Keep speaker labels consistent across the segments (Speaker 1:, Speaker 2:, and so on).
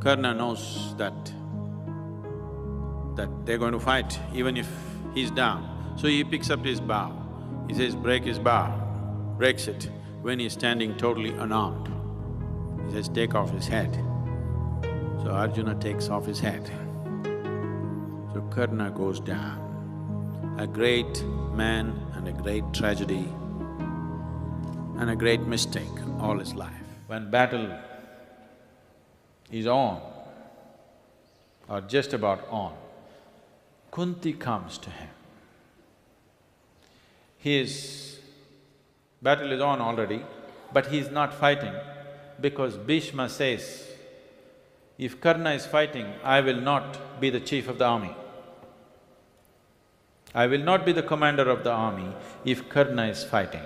Speaker 1: Karna knows that they're going to fight even if he's down. So he picks up his bow. He says, break his bow, breaks it when he's standing totally unarmed. He says, take off his head. So Arjuna takes off his head. So Karna goes down. A great man and a great tragedy and a great mistake all his life. When battle is on or just about on, Kunti comes to him. His battle is on already, but he is not fighting because Bhishma says, if Karna is fighting, I will not be the chief of the army. I will not be the commander of the army if Karna is fighting.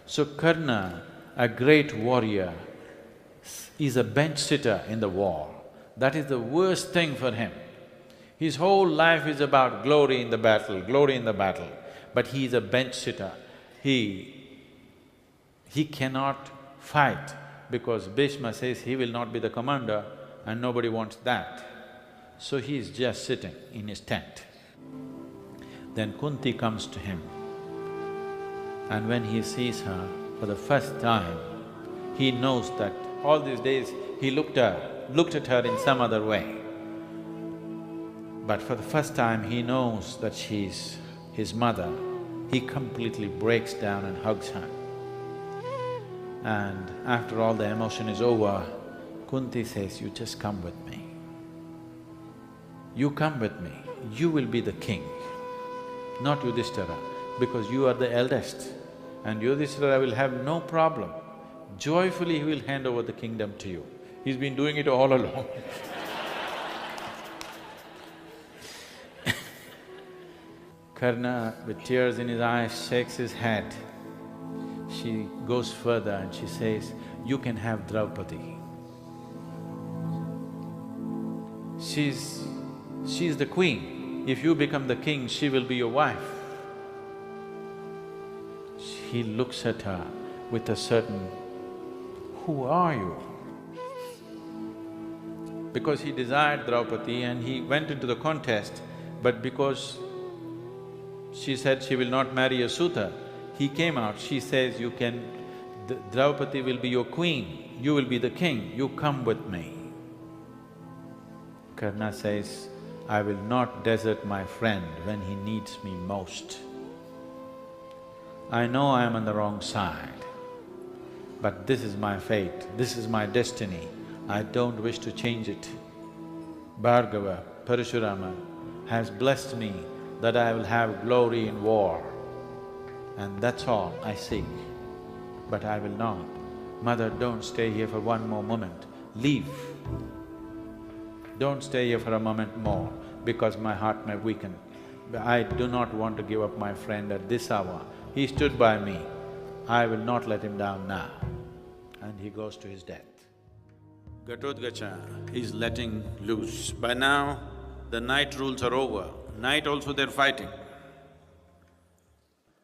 Speaker 1: So Karna, a great warrior, is a bench sitter in the war. That is the worst thing for him. His whole life is about glory in the battle, glory in the battle, but he is a bench sitter. He cannot fight because Bhishma says he will not be the commander and nobody wants that. So he is just sitting in his tent. Then Kunti comes to him, and when he sees her for the first time, he knows that all these days he looked at her in some other way. But for the first time he knows that she's his mother. He completely breaks down and hugs her. And after all the emotion is over, Kunti says, you just come with me. You come with me, you will be the king, not Yudhishthira, because you are the eldest. And Yudhishthira will have no problem. Joyfully he will hand over the kingdom to you. He's been doing it all along. Karna, with tears in his eyes, shakes his head. She goes further and she says, you can have Draupadi. She's the queen. If you become the king, she will be your wife. He looks at her with a certain, who are you? Because he desired Draupadi and he went into the contest, but because she said she will not marry a Suta, he came out, she says, you can… Draupadi will be your queen, you will be the king, you come with me. Karna says, I will not desert my friend when he needs me most. I know I am on the wrong side, but this is my fate, this is my destiny, I don't wish to change it. Bhargava, Parashurama has blessed me that I will have glory in war, and that's all I seek. But I will not. Mother, don't stay here for one more moment, leave. Don't stay here for a moment more, because my heart may weaken. I do not want to give up my friend at this hour. He stood by me, I will not let him down now. And he goes to his death. Ghatotkacha is letting loose. By now, the night rules are over. Night also they're fighting.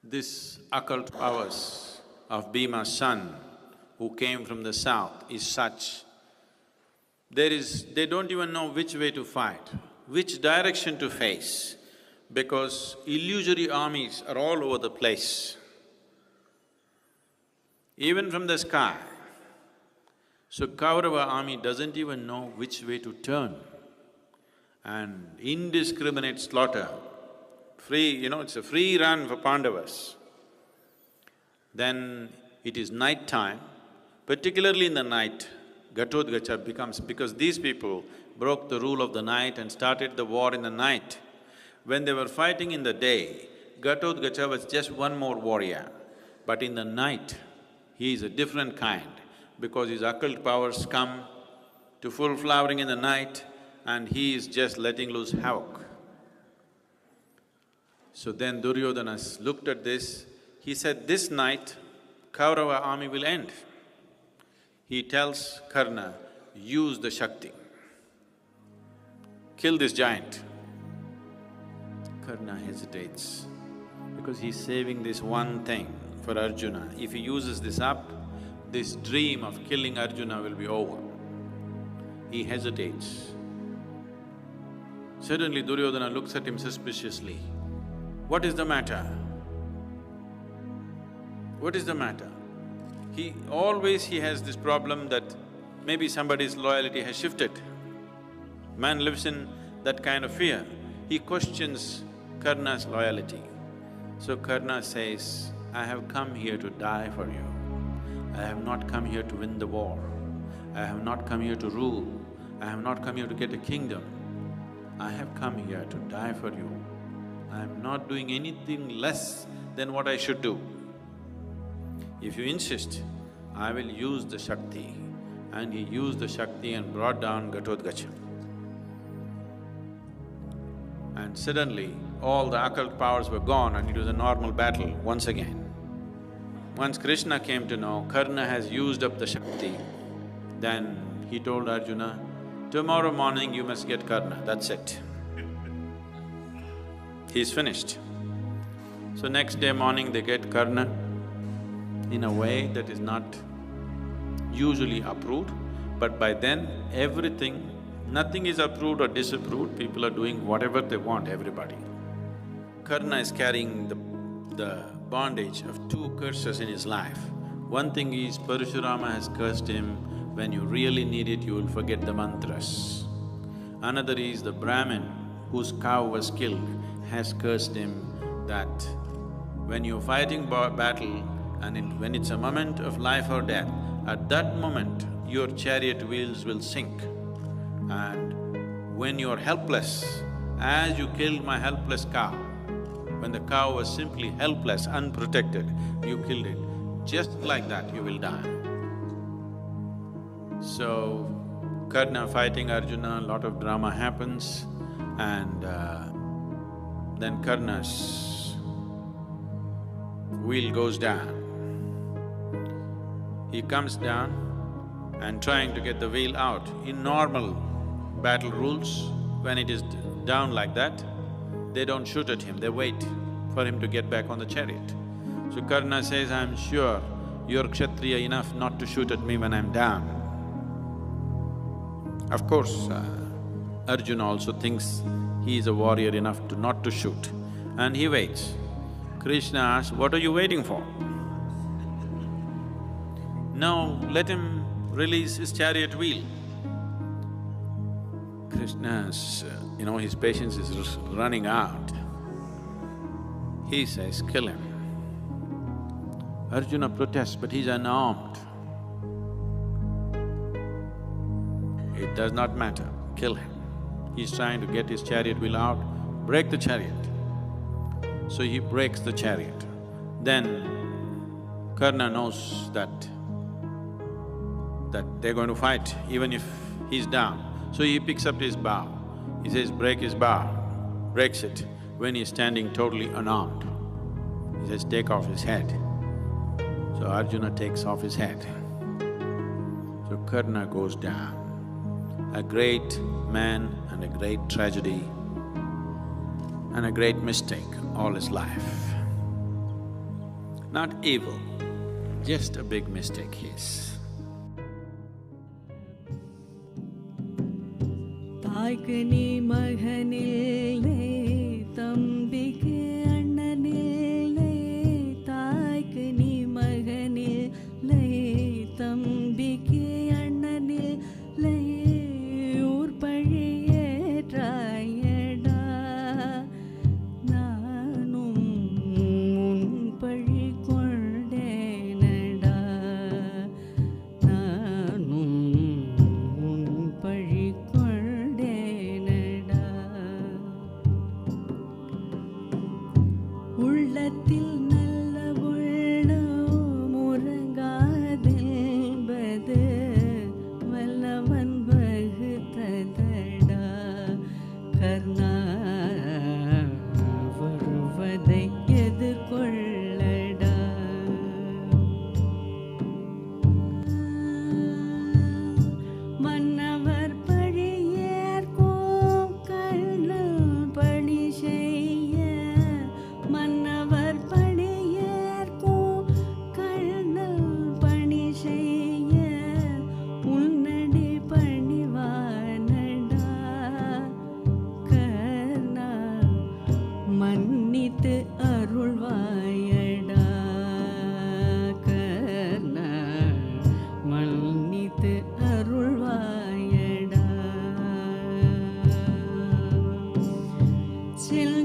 Speaker 1: This occult powers of Bhima's son, who came from the south, is such, they don't even know which way to fight, which direction to face, because illusory armies are all over the place, even from the sky. So Kaurava army doesn't even know which way to turn, and indiscriminate slaughter, it's a free run for Pandavas. Then it is night time, particularly in the night, Ghatotkacha becomes… because these people broke the rule of the night and started the war in the night. When they were fighting in the day, Ghatotkacha was just one more warrior. But in the night, he is a different kind, because his occult powers come to full flowering in the night and he is just letting loose havoc. So then Duryodhana looked at this, he said, this night, Kaurava army will end. He tells Karna, use the Shakti, kill this giant. Karna hesitates, because he's saving this one thing for Arjuna. If he uses this up, this dream of killing Arjuna will be over. he hesitates. Suddenly Duryodhana looks at him suspiciously. What is the matter? What is the matter? He has this problem that maybe somebody's loyalty has shifted. Man lives in that kind of fear. He questions Karna's loyalty. So Karna says, I have come here to die for you. I have not come here to win the war. I have not come here to rule. I have not come here to get a kingdom. I have come here to die for you. I am not doing anything less than what I should do. If you insist, I will use the Shakti. And he used the Shakti and brought down Ghatotkacha. And suddenly, all the occult powers were gone and it was a normal battle once again. Once Krishna came to know Karna has used up the Shakti, then he told Arjuna, tomorrow morning you must get Karna, that's it. He's finished. So next day morning they get Karna in a way that is not usually approved, but by then everything, nothing is approved or disapproved, people are doing whatever they want, everybody. Karna is carrying the bondage of two curses in his life. One thing is Parashurama has cursed him, when you really need it, you will forget the mantras. Another is the Brahmin whose cow was killed has cursed him that when you're fighting battle and when it's a moment of life or death, at that moment your chariot wheels will sink. And when you're helpless, as you killed my helpless cow, when the cow was simply helpless, unprotected, you killed it, just like that you will die. So, Karna fighting Arjuna, a lot of drama happens and then Karna's wheel goes down. He comes down and trying to get the wheel out. In normal battle rules, when it is down like that, they don't shoot at him, they wait for him to get back on the chariot. So Karna says, I'm sure you're Kshatriya enough not to shoot at me when I'm down. Of course, Arjuna also thinks he is a warrior enough to not to shoot, and he waits. Krishna asks, what are you waiting for? Now let him release his chariot wheel. Krishna's, his patience is running out. He says, kill him. Arjuna protests, but he's unarmed. It does not matter, kill him. He's trying to get his chariot wheel out, break the chariot. So he breaks the chariot. Then Karna knows that they're going to fight even if he's down. So he picks up his bow. He says, break his bow, breaks it when he's standing totally unarmed. He says, take off his head. So Arjuna takes off his head. So Karna goes down. A great man and a great tragedy and a great mistake all his life. Not evil, just a big mistake he is.
Speaker 2: தாய்க்கு மகனில்லை தம்பிக்கு அண்ணனில்லை தாய்க்கு நீ மகனில்லை தம்பிக்கு அண்ணனில்லை ஊர் பழியேற்றாயடா நானும் உன் பழி கொண்டேனடா நானும் உன் பழி கொண்டேனடா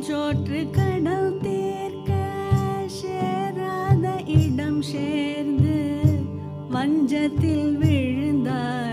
Speaker 2: சோற்று கடல் தேர்க்க சேராத இடம் சேர்ந்து வஞ்சத்தில் விழுந்தார்